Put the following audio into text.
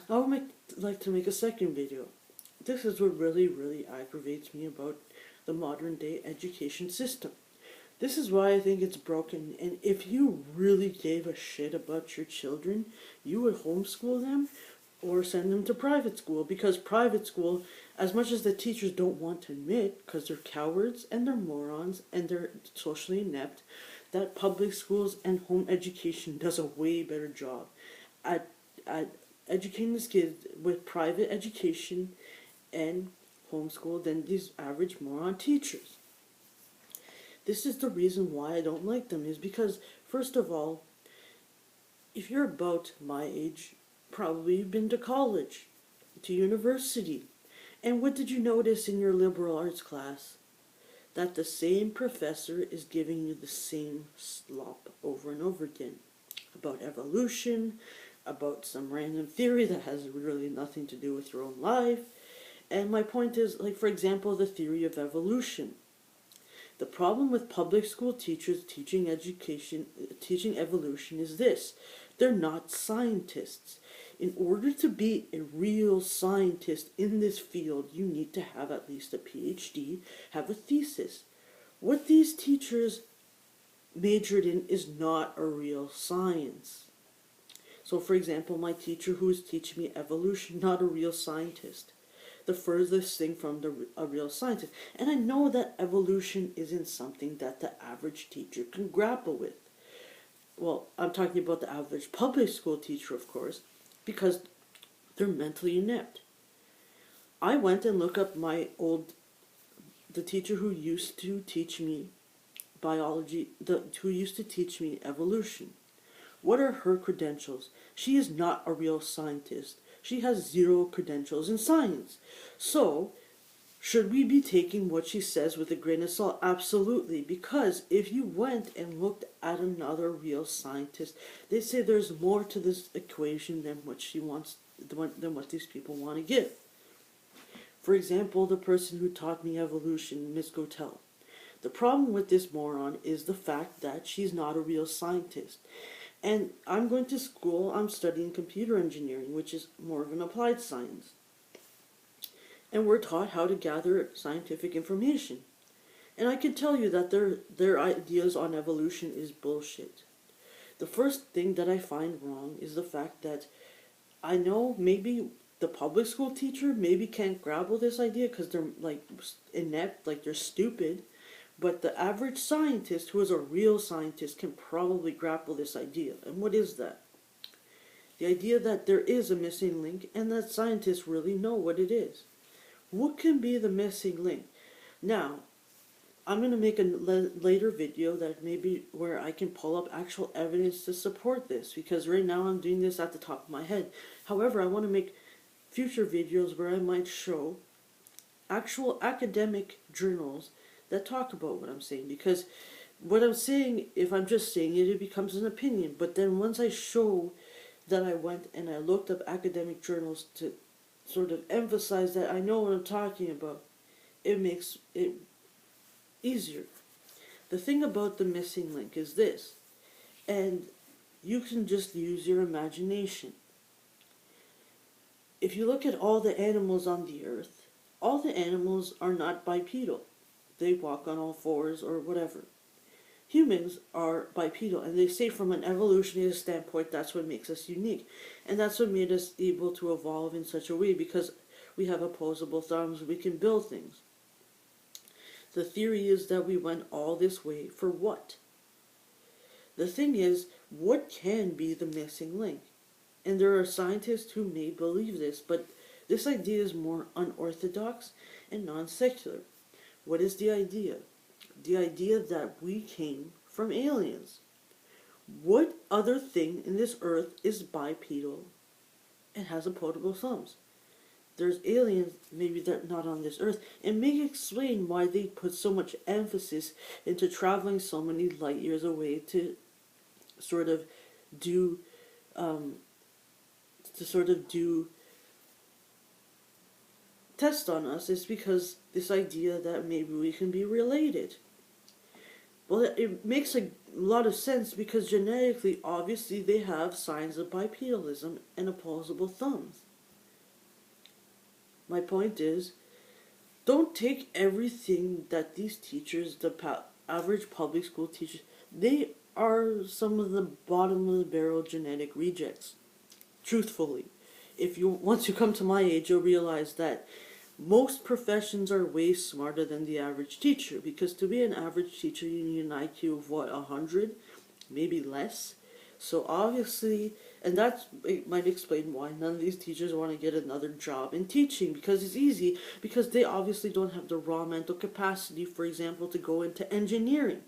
I would like to make a second video. This is what really aggravates me about the modern day education system. This is why I think it's broken, and if you really gave a shit about your children, you would homeschool them or send them to private school, because private school, as much as the teachers don't want to admit, because they're cowards and they're morons and they're socially inept, that public schools and home education does a way better job at educating these kids with private education and homeschool than these average moron teachers. This is the reason why I don't like them, is because, first of all, if you're about my age, probably you've been to college, to university. And what did you notice in your liberal arts class? That the same professor is giving you the same slop over and over again. About evolution, about some random theory that has really nothing to do with your own life. And my point is, like, for example, the theory of evolution. The problem with public school teachers teaching evolution is this: they're not scientists. In order to be a real scientist in this field, you need to have at least a PhD, have a thesis. What these teachers majored in is not a real science. So, for example, my teacher who is teaching me evolution, not a real scientist. The furthest thing from a real scientist. And I know that evolution isn't something that the average teacher can grapple with. Well, I'm talking about the average public school teacher, of course, because they're mentally inept. I went and looked up the teacher who used to teach me biology, who used to teach me evolution. What are her credentials? She is not a real scientist. She has 0 credentials in science. So, should we be taking what she says with a grain of salt? Absolutely, because if you went and looked at another real scientist, they say there's more to this equation than what she wants, than what these people want to give. For example, the person who taught me evolution, Miss Gotel. The problem with this moron is the fact that she's not a real scientist. And I'm going to school, I'm studying computer engineering, which is more of an applied science. And we're taught how to gather scientific information. And I can tell you that their ideas on evolution is bullshit. The first thing that I find wrong is the fact that I know maybe the public school teacher maybe can't grapple this idea because they're like inept, like they're stupid. But the average scientist, who is a real scientist, can probably grapple this idea. And what is that? The idea that there is a missing link and that scientists really know what it is. What can be the missing link? Now, I'm going to make a later video that maybe where I can pull up actual evidence to support this, because right now I'm doing this at the top of my head. However, I want to make future videos where I might show actual academic journals that talk about what I'm saying, because what I'm saying, if I'm just saying it, it becomes an opinion. But then once I show that I went and I looked up academic journals to sort of emphasize that I know what I'm talking about, it makes it easier. The thing about the missing link is this, and you can just use your imagination. If you look at all the animals on the earth, all the animals are not bipedal. They walk on all fours or whatever. Humans are bipedal, and they say from an evolutionary standpoint that's what makes us unique. And that's what made us able to evolve in such a way, because we have opposable thumbs, we can build things. The theory is that we went all this way for what? The thing is, what can be the missing link? And there are scientists who may believe this, but this idea is more unorthodox and non-secular. What is the idea? The idea that we came from aliens. What other thing in this earth is bipedal and has opposable thumbs? There's aliens, maybe they're not on this earth, and may explain why they put so much emphasis into traveling so many light years away to sort of do test on us. Is because this idea that maybe we can be related. Well, it makes a lot of sense, because genetically, obviously, they have signs of bipedalism and opposable thumbs. My point is, don't take everything that these teachers, the average public school teachers, they are some of the bottom of the barrel genetic rejects. Truthfully, if you once you come to my age, you'll realize that most professions are way smarter than the average teacher, because to be an average teacher you need an IQ of what, 100, maybe less. So obviously, and that might explain why none of these teachers want to get another job in teaching, because it's easy, because they obviously don't have the raw mental capacity, for example, to go into engineering.